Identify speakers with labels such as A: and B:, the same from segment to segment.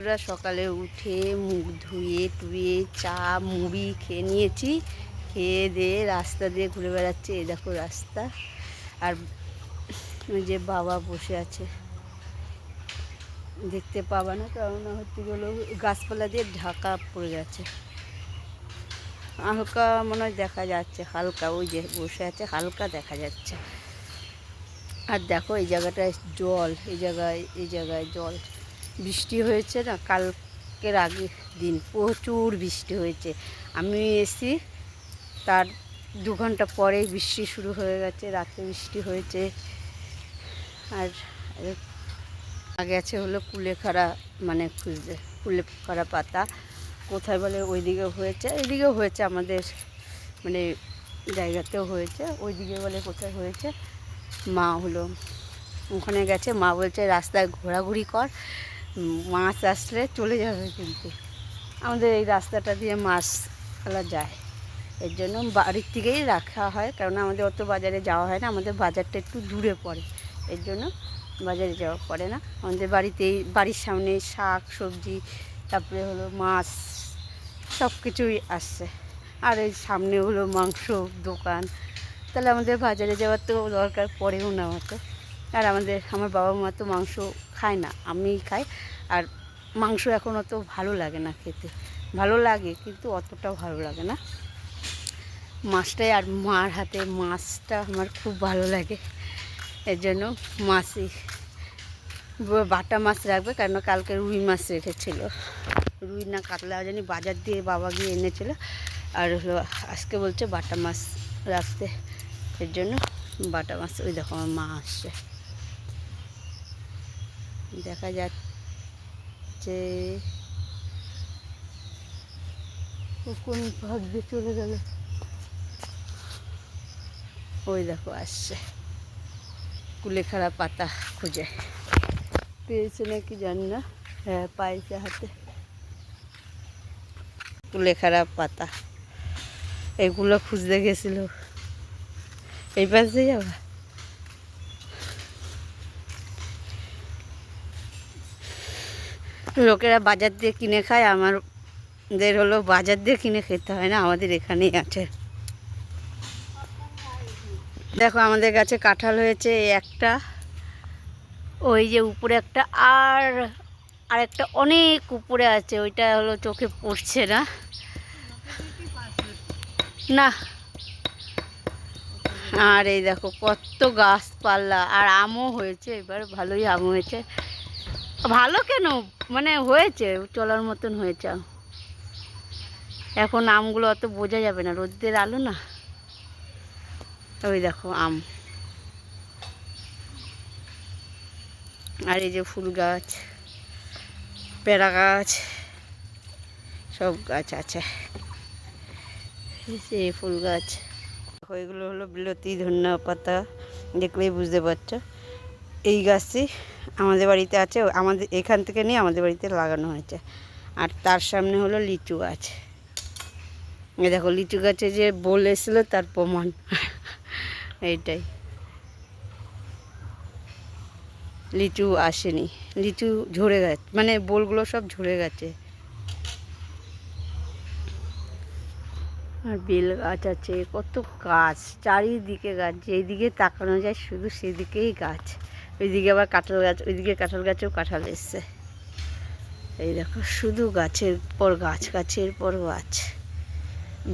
A: আমরা সকালে উঠে মুখ ধুয়ে টুয়ে চা মুড়ি খেয়ে নিয়েছি। খেয়ে দিয়ে রাস্তা দিয়ে ঘুরে বেড়াচ্ছে। এই দেখো রাস্তা। আর যে বাবা বসে আছে, দেখতে পাবা না কারণ হচ্ছে গেলো গাছপালা দিয়ে ঢাকা পড়ে গেছে। হালকা মনে হয় দেখা যাচ্ছে, হালকা ওই যে বসে আছে হালকা দেখা যাচ্ছে। আর দেখো এই জায়গাটায় জল, এই জায়গায় জল। বৃষ্টি হয়েছে না, কালকের আগের দিন প্রচুর বৃষ্টি হয়েছে। আমি এসি তার 2 ঘন্টা পরেই বৃষ্টি শুরু হয়ে গেছে। রাতে বৃষ্টি হয়েছে। আর গেছে হলো কুলেখাড়া, মানে খুঁজতে কুলেখাড়া পাতা কোথায় বলে, ওইদিকেও হয়েছে এইদিকেও হয়েছে, আমাদের মানে জায়গাতেও হয়েছে, ওইদিকে বলে কোথায় হয়েছে। মা হলো ওখানে গেছে। মা বলছে রাস্তায় ঘোরাঘুরি কর, মাছ আসলে চলে যাবে। কিন্তু আমাদের এই রাস্তাটা দিয়ে মাছ ফেলা যায়, এর জন্য বাড়ির থেকেই রাখা হয়। কারণ আমাদের অত বাজারে যাওয়া হয় না, আমাদের বাজারটা একটু দূরে পড়ে, এর জন্য বাজারে যাওয়া পড়ে না। আমাদের বাড়িতেই, বাড়ির সামনে শাক সবজি, তারপরে হলো মাছ, সব কিছুই আসছে। আর এই সামনে হলো মাংস দোকান, তাহলে আমাদের বাজারে যাওয়ার তো দরকার পড়েও না অত। আর আমার বাবা মা তো মাংস খায় না, আমিই খাই। আর মাংস এখন অত ভালো লাগে না খেতে, ভালো লাগে কিন্তু অতটাও ভালো লাগে না। মাছটাই, আর মার হাতে মাছটা আমার খুব ভালো লাগে, এর জন্য মাছই বাটা মাছ রাখবে। কারণ কালকে রুই মাছ রেখেছিল, রুই না কাতলা জানি বাজার দিয়ে বাবা গিয়ে এনেছিল। আর হলো আজকে বলছে বাটা মাছ রাখতে, এর জন্য বাটা মাছ। ওই দেখো আমার মা আসছে, দেখা যাচ্ছে কোন ভাগ দিয়ে চলে গেল। ওই দেখো আসছে, কুলেখাড়া পাতা খুঁজে পেয়েছে নাকি জানি না। হ্যাঁ পাইছে হাতে কুলেখাড়া পাতা, এগুলো খুঁজতে গেছিল। এই পাশে যাবা, লোকেরা বাজার দিয়ে কিনে খায়, আমাদের হলো বাজার দিয়ে কিনে খেতে হয় না, আমাদের এখানেই আছে। দেখো আমাদের গাছে কাঁঠাল হয়েছে একটা, ওই যে উপরে একটা, আর একটা অনেক উপরে আছে, ওইটা হলো চোখে পড়ছে না। না, আর এই দেখো কত গাছপালা, আর আমও হয়েছে এবার, ভালোই আম হয়েছে। ভালো কেন, মানে হয়েছে চলার মতন হয়েছে। এখন আমগুলো অত বোঝা যাবে না, রোদের আলো না। ওই দেখো আম, আর এই যে ফুল গাছ, পেয়ারা গাছ, সব গাছ আছে। এই ফুল গাছ, এগুলো হলো বিলতি ধনিয়া পাতা, দেখলেই বুঝতে পারছো। এই গাছটি আমাদের বাড়িতে আছে, আমাদের এখান থেকে নিয়ে আমাদের বাড়িতে লাগানো হয়েছে। আর তার সামনে হলো লিচু গাছ। এই দেখো লিচু গাছে যে বোল এসেছিল তার প্রমাণ এইটাই, লিচু আসেনি, লিচু ঝরে গেছে, মানে বোলগুলো সব ঝরে গেছে। আর বেল গাছ আছে, কত গাছ, চারিদিকে গাছ, যেদিকে তাকানো যায় শুধু সেদিকেই গাছ। ওইদিকে আবার কাঁঠাল গাছ, ওইদিকে কাঁঠাল গাছেও কাঁঠাল এসছে। এই দেখো শুধু গাছের পর গাছ, গাছের পর গাছ,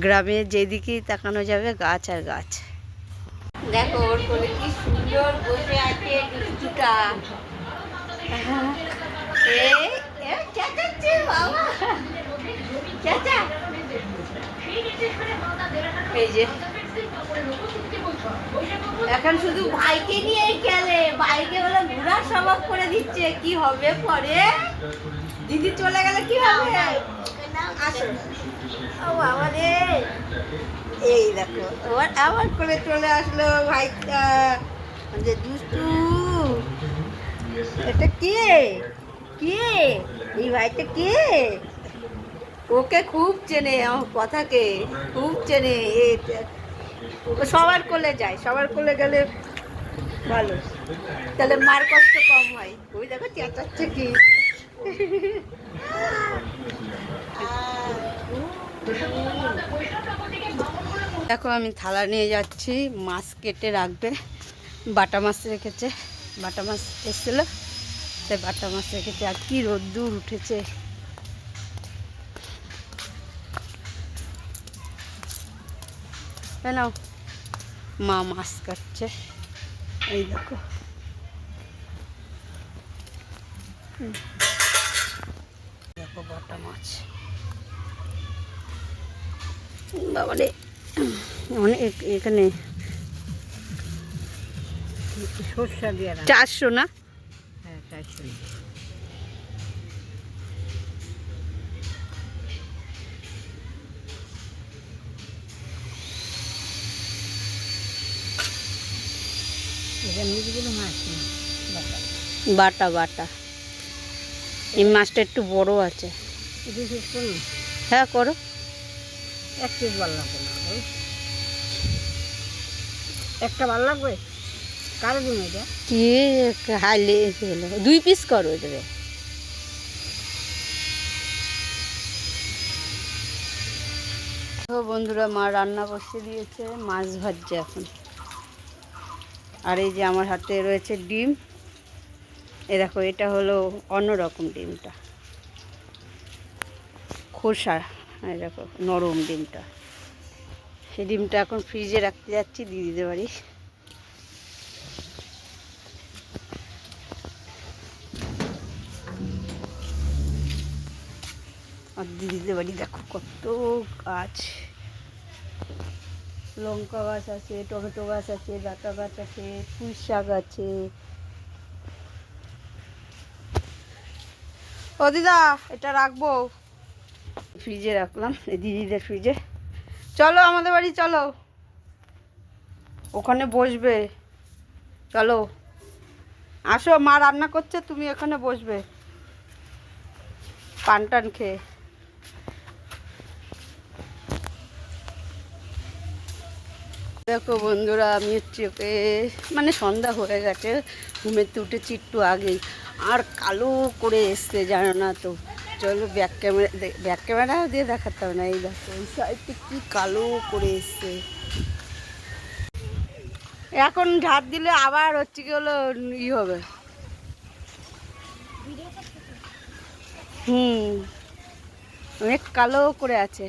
A: গ্রামে যেদিকেই তাকানো যাবে গাছ আর গাছ। দেখো ওর কোলে কি সুন্দর বসে আছে দুষ্টুটা। বাবা চাচা, এই যে এখন শুধু ভাইকে নিয়েই খেলে, ভাইকে বলে ঘোরার স্বভাব করে দিচ্ছে। কি হবে পরে, দিদি চলে গেলে কি হবে। আসো ও বাবা রে, এই দেখো আবার করে চলে আসলো ভাইটা, যে দুষ্টু। এটা কে, কে এই ভাইটা কে, ওকে খুব চেনে, আমার কথাকে খুব চেনে। সবার কোলে যায়, সবার কোলে গেলে ভালো, তাহলে মার কষ্ট কম হয়। ওই দেখো চেঁচাচ্ছে কি, দেখো আমি থালা নিয়ে যাচ্ছি, মাছ কেটে রাখবে। বাটা মাছ রেখেছে, বাটা মাছ এসেছিলো তাই বাটা মাছ রেখেছে। আর কি রোদ্দুর উঠেছে। নাও, মা মাছ কাটছে, এই দেখো। দেখো বাটা মাছ, বাবারে অনেক। এখানে
B: সরষা দিয়ে
A: 400 না?
B: হ্যাঁ 400।
A: বাটা বাটা। এই মাছটা একটু বড় আছে। হ্যাঁ করো।
B: এক পিস ভালো লাগবে না, একটা ভালো লাগবে। কারো দিন এটা
A: কি হাইলে হলো, 2 পিস করো এটারে। তো বন্ধুরা, মা রান্না বসিয়ে দিয়েছে, মাছ ভাজছে এখন। আর এই যে আমার হাতে রয়েছে ডিম। এ দেখো, এটা হলো অন্যরকম ডিমটা, খোসা। এই দেখো নরম ডিমটা। সেই ডিমটা এখন ফ্রিজে রাখতে যাচ্ছি দিদিদের বাড়ি। আর দিদিদের বাড়ি দেখো কত গাছ, লঙ্কা গাছ আছে, টমেটো গাছ আছে, ডাঁটা গাছ আছে, পুঁই শাক আছে। ও দিদা, এটা রাখবো, ফ্রিজে রাখলাম, এই দিদিদের ফ্রিজে। চলো আমাদের বাড়ি চলো, ওখানে বসবে। চলো আসো, মা রান্না করছে, তুমি এখানে বসবে পান টান খেয়ে। দেখো বন্ধুরা, আমি হচ্ছে ওকে, মানে সন্ধ্যা হয়ে গেছে, ঘুমেতে উঠেছি একটু আগেই। আর কালো করে এসছে, জানো না তো। চলো ব্যাক ক্যামেরা দিয়ে দেখাতে হবে না। এই দেখো ওই সাইডটা কি কালো করে এসছে। এখন ঝাড় দিলে আবার হচ্ছে কি হলো ই হবে। অনেক কালো করে আছে।